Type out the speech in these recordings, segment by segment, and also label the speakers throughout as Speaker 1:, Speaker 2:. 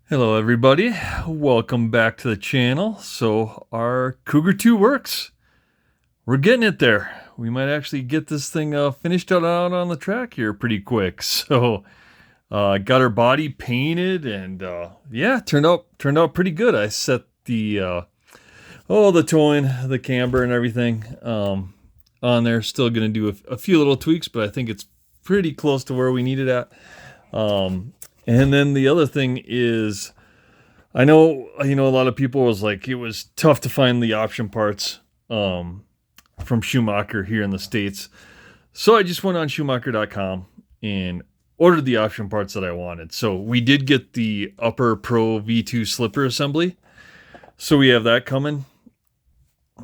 Speaker 1: Hello everybody, welcome back to the channel. So our Cougar 2 works. We're getting it there. We might actually get this thing finished out on the track here pretty quick. So got our body painted and yeah, turned out pretty good. I set the the towing, the camber and everything on there. Still gonna do a few little tweaks, but I think it's pretty close to where we need it at. And then the other thing is, I know a lot of people was like, it was tough to find the option parts from Schumacher here in the States. So I just went on Schumacher.com and ordered the option parts that I wanted. So we did get the Upper Pro V2 slipper assembly. So we have that coming.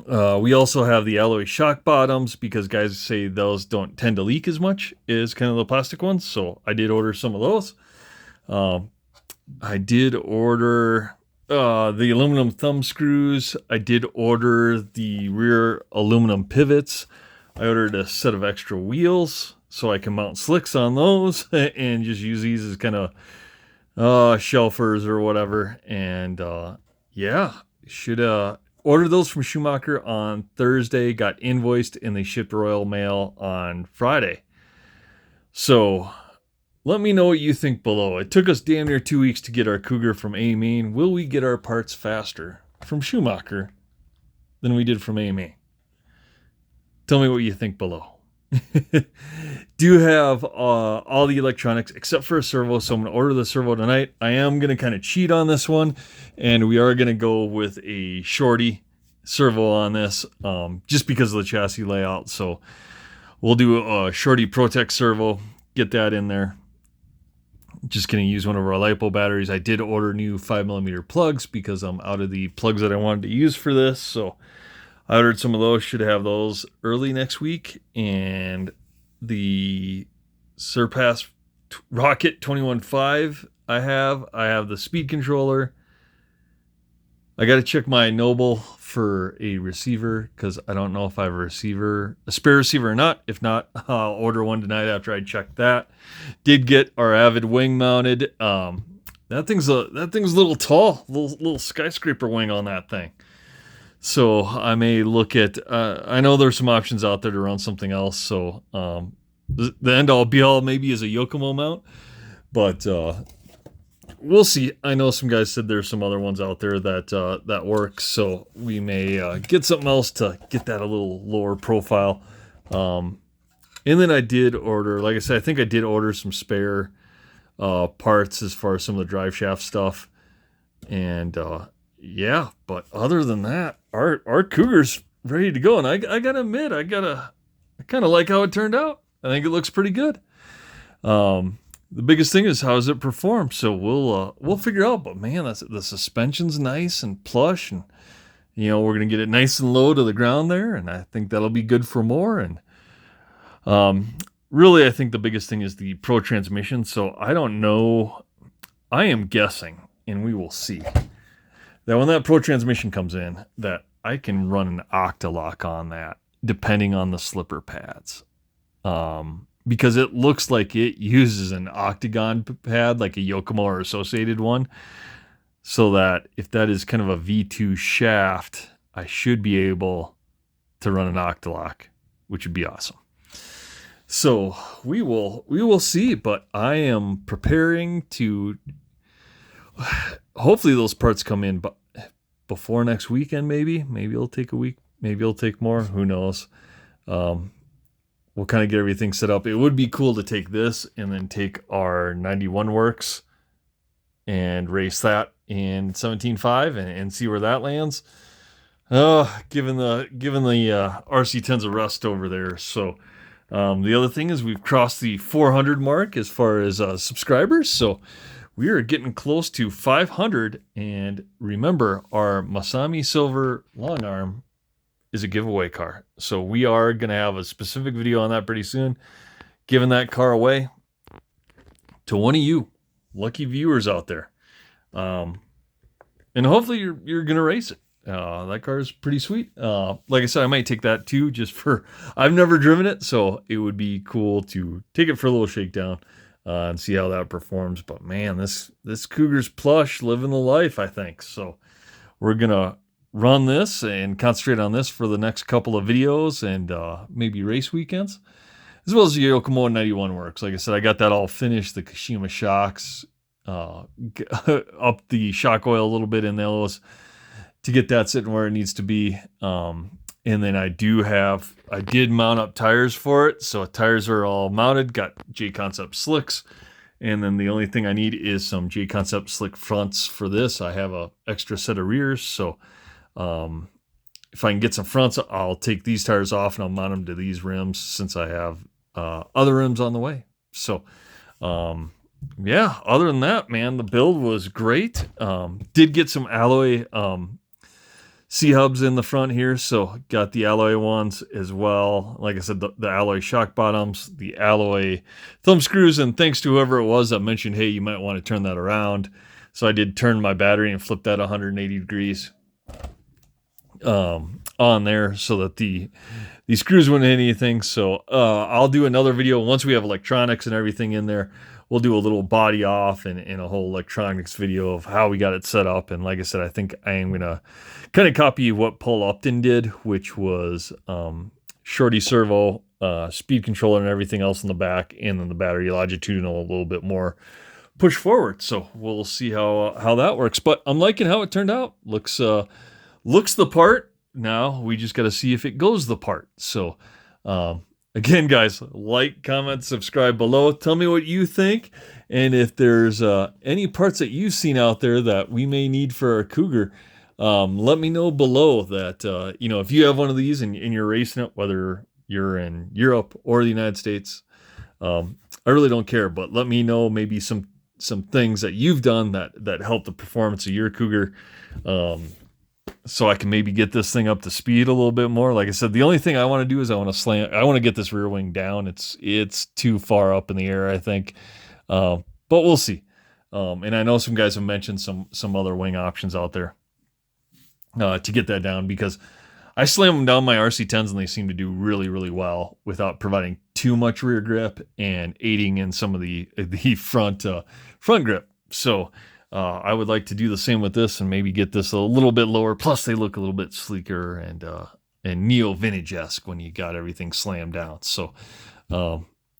Speaker 1: We also have the alloy shock bottoms because guys say those don't tend to leak as much as kind of the plastic ones. So I did order some of those. I did order the aluminum thumb screws. I did order the rear aluminum pivots. I ordered a set of extra wheels so I can mount slicks on those and just use these as kind of shelfers or whatever. And yeah, should order those from Schumacher on Thursday, got invoiced, and they shipped Royal Mail on Friday. So let me know what you think below. It took us damn near 2 weeks to get our Cougar from A-Main. Will we get our parts faster from Schumacher than we did from A-Main? Tell me what you think below. Do have all the electronics except for a servo, so I'm going to order the servo tonight. I am going to kind of cheat on this one, and we are going to go with a shorty servo on this just because of the chassis layout. So we'll do a shorty Protec servo, get that in there. Just going to use one of our LiPo batteries. I did order new 5mm plugs because I'm out of the plugs that I wanted to use for this. So I ordered some of those. Should have those early next week. And the Surpass Rocket 21.5 I have the speed controller. I got to check my Noble for a receiver because I don't know if I have a spare receiver or not. If not, I'll order one tonight after I check that. Did get our Avid wing mounted. That thing's a little tall, little skyscraper wing on that thing. So I may look at. I know there's some options out there to run something else. So the end all be all maybe is a Yokomo mount, but we'll see. I know some guys said there's some other ones out there that work, so we may get something else to get that a little lower profile. And then I did order, like I said, I think I did order some spare parts as far as some of the drive shaft stuff. And yeah, but other than that, our Cougar's ready to go. And I gotta admit, I kind of like how it turned out. I think it looks pretty good. The biggest thing is how does it perform? So we'll figure out. But man, the suspension's nice and plush, and we're gonna get it nice and low to the ground there, and I think that'll be good for more. And really, I think the biggest thing is the Pro transmission. So I don't know. I am guessing, and we will see that when that Pro transmission comes in, that I can run an Octalock on that, depending on the slipper pads. Because it looks like it uses an octagon pad, like a Yokomo or associated one, so that if that is kind of a V2 shaft, I should be able to run an Octalock, which would be awesome. So we will see, but I am preparing to. Hopefully those parts come in, but before next weekend, maybe it'll take a week, maybe it'll take more. Who knows? We'll kind of get everything set up. It would be cool to take this and then take our 91 Works and race that in 17.5 and see where that lands. Given the RC10's a rust over there. So the other thing is we've crossed the 400 mark as far as subscribers. So we are getting close to 500. And remember, our Masami Silver long arm is a giveaway car. So we are going to have a specific video on that pretty soon, giving that car away to one of you lucky viewers out there. And hopefully you're going to race it. That car is pretty sweet. Like I said, I might take that too, just for, I've never driven it, so it would be cool to take it for a little shakedown. and see how that performs. But man, this Cougar's plush, living the life, I think. So we're gonna run this and concentrate on this for the next couple of videos and maybe race weekends, as well as the Yokomo 91 works. Like I said, I got that all finished. The Kashima shocks, up the shock oil a little bit in those to get that sitting where it needs to be. And then I did mount up tires for it. So tires are all mounted, got J-Concept slicks. And then the only thing I need is some J-Concept slick fronts for this. I have a extra set of rears. So if I can get some fronts, I'll take these tires off and I'll mount them to these rims since I have other rims on the way. So yeah, other than that, man, the build was great. Did get some alloy C-hubs in the front here, so got the alloy ones as well. Like I said, the alloy shock bottoms, the alloy thumb screws, and thanks to whoever it was that mentioned, hey, you might want to turn that around. So I did turn my battery and flip that 180 degrees on there so that the screws wouldn't hit anything. So I'll do another video once we have electronics and everything in there. We'll do a little body off and a whole electronics video of how we got it set up. And like I said, I think I am going to kind of copy what Paul Upton did, which was shorty servo, speed controller and everything else in the back, and then the battery longitudinal a little bit more push forward. So we'll see how that works. But I'm liking how it turned out. Looks the part. Now we just got to see if it goes the part. So again, guys, like, comment, subscribe below. Tell me what you think. And if there's any parts that you've seen out there that we may need for our Cougar, let me know below that, if you have one of these and you're racing it, whether you're in Europe or the United States, I really don't care, but let me know maybe some things that you've done that help the performance of your Cougar, so I can maybe get this thing up to speed a little bit more. Like I said, the only thing I want to do is I want to get this rear wing down. It's too far up in the air, I think. But we'll see. And I know some guys have mentioned some other wing options out there to get that down, because I slam them down my RC10s and they seem to do really, really well without providing too much rear grip and aiding in some of the front grip. So I would like to do the same with this and maybe get this a little bit lower. Plus, they look a little bit sleeker and neo-vintage-esque when you got everything slammed down. So,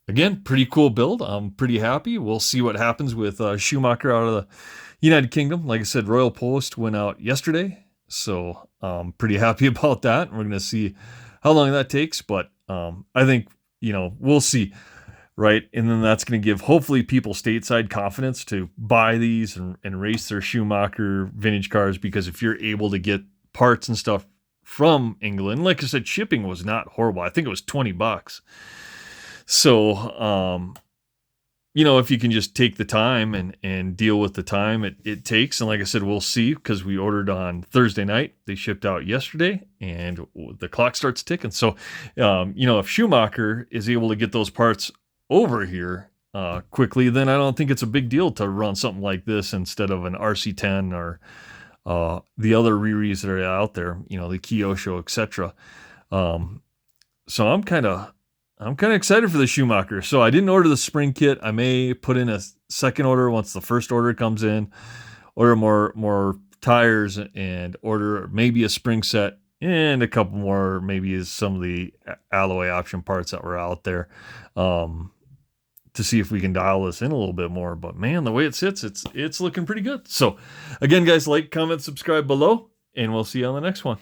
Speaker 1: again, pretty cool build. I'm pretty happy. We'll see what happens with Schumacher out of the United Kingdom. Like I said, Royal Post went out yesterday, so I'm pretty happy about that. We're going to see how long that takes, but I think, we'll see. Right, and then that's going to give hopefully people stateside confidence to buy these and race their Schumacher vintage cars, because if you're able to get parts and stuff from England, like I said, shipping was not horrible. I think it was $20. So, if you can just take the time and deal with the time it takes, and like I said, we'll see, because we ordered on Thursday night. They shipped out yesterday, and the clock starts ticking. So, if Schumacher is able to get those parts over here quickly, then I don't think it's a big deal to run something like this instead of an RC10 or the other Riris that are out there, the Kyosho, etc. So I'm kind of excited for the Schumacher. So I didn't order the spring kit. I may put in a second order once the first order comes in, order more tires, and order maybe a spring set and a couple more, maybe is some of the alloy option parts that were out there, to see if we can dial this in a little bit more. But man, the way it sits, it's looking pretty good. So again, guys, like, comment, subscribe below, and we'll see you on the next one.